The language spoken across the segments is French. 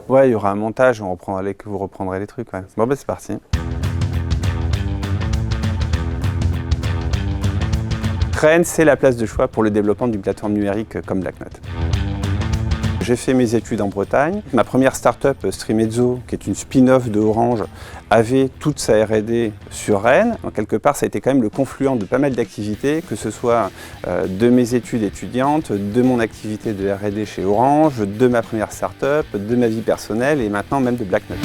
Ouais, il y aura un montage, vous reprendrez les trucs. Ouais. Bon, bah c'est parti. Rennes, c'est la place de choix pour le développement d'une plateforme numérique comme BlackNote. J'ai fait mes études en Bretagne. Ma première start-up, Streamezzo, qui est une spin-off de Orange, avait toute sa R&D sur Rennes. Donc, quelque part, ça a été quand même le confluent de pas mal d'activités, que ce soit de mes études étudiantes, de mon activité de R&D chez Orange, de ma première start-up, de ma vie personnelle et maintenant même de BlackNote.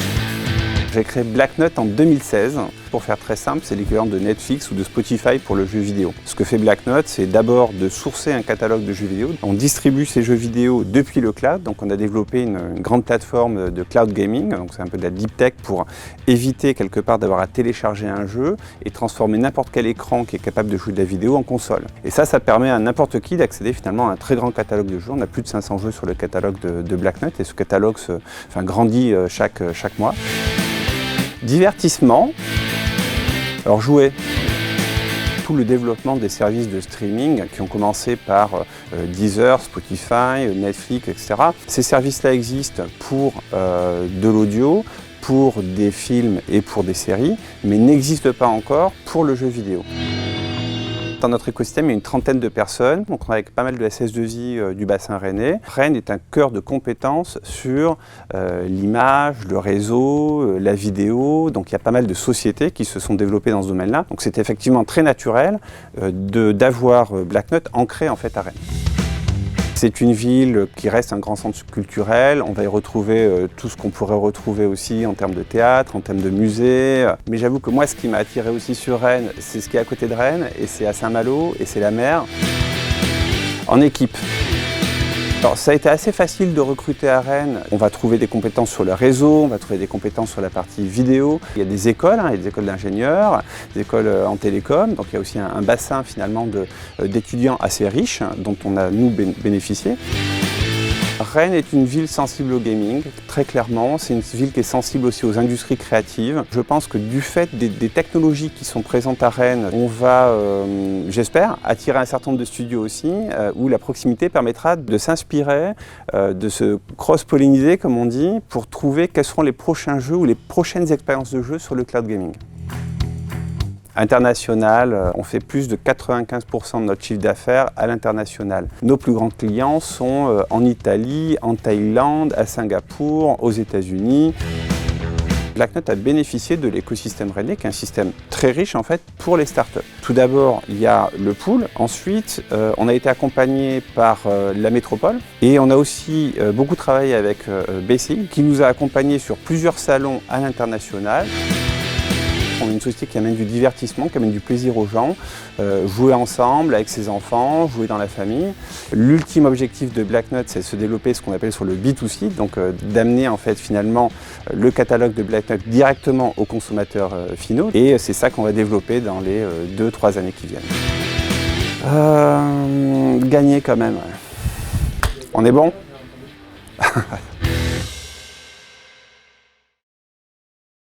J'ai créé BlackNote en 2016. Pour faire très simple, c'est l'équivalent de Netflix ou de Spotify pour le jeu vidéo. Ce que fait BlackNote, c'est d'abord de sourcer un catalogue de jeux vidéo. On distribue ces jeux vidéo depuis le cloud, donc on a développé une grande plateforme de cloud gaming, donc c'est un peu de la deep tech pour éviter quelque part d'avoir à télécharger un jeu et transformer n'importe quel écran qui est capable de jouer de la vidéo en console. Et ça permet à n'importe qui d'accéder finalement à un très grand catalogue de jeux. On a plus de 500 jeux sur le catalogue de BlackNote et ce catalogue grandit chaque mois. Divertissement, alors jouer. Tout le développement des services de streaming qui ont commencé par Deezer, Spotify, Netflix, etc. Ces services-là existent pour de l'audio, pour des films et pour des séries, mais n'existent pas encore pour le jeu vidéo. Dans notre écosystème, il y a une trentaine de personnes. On travaille avec pas mal de SS2I du bassin rennais. Rennes est un cœur de compétences sur l'image, le réseau, la vidéo. Donc il y a pas mal de sociétés qui se sont développées dans ce domaine-là. Donc c'est effectivement très naturel d'avoir BlackNote ancré en fait à Rennes. C'est une ville qui reste un grand centre culturel. On va y retrouver tout ce qu'on pourrait retrouver aussi en termes de théâtre, en termes de musée. Mais j'avoue que moi, ce qui m'a attiré aussi sur Rennes, c'est ce qui est à côté de Rennes, et c'est à Saint-Malo, et c'est la mer. En équipe. Alors, ça a été assez facile de recruter à Rennes. On va trouver des compétences sur le réseau, on va trouver des compétences sur la partie vidéo. Il y a des écoles, il y a des écoles d'ingénieurs, des écoles en télécom. Donc il y a aussi un bassin finalement d'étudiants assez riche dont on a nous bénéficié. Rennes est une ville sensible au gaming, très clairement. C'est une ville qui est sensible aussi aux industries créatives. Je pense que du fait des technologies qui sont présentes à Rennes, on va, j'espère, attirer un certain nombre de studios aussi, où la proximité permettra de s'inspirer, de se cross-polliniser, comme on dit, pour trouver quels seront les prochains jeux ou les prochaines expériences de jeu sur le cloud gaming. International, on fait plus de 95% de notre chiffre d'affaires à l'international. Nos plus grands clients sont en Italie, en Thaïlande, à Singapour, aux États-Unis. BlackNote a bénéficié de l'écosystème rennais, qui est un système très riche en fait pour les startups. Tout d'abord, il y a le pool. Ensuite, on a été accompagné par la métropole et on a aussi beaucoup travaillé avec Basic, qui nous a accompagnés sur plusieurs salons à l'international. On est une société qui amène du divertissement, qui amène du plaisir aux gens, jouer ensemble avec ses enfants, jouer dans la famille. L'ultime objectif de BlackNote, c'est de se développer ce qu'on appelle sur le B2C, donc d'amener en fait finalement le catalogue de BlackNote directement aux consommateurs finaux. Et c'est ça qu'on va développer dans les 2-3 années qui viennent. Gagner quand même. On est bon ?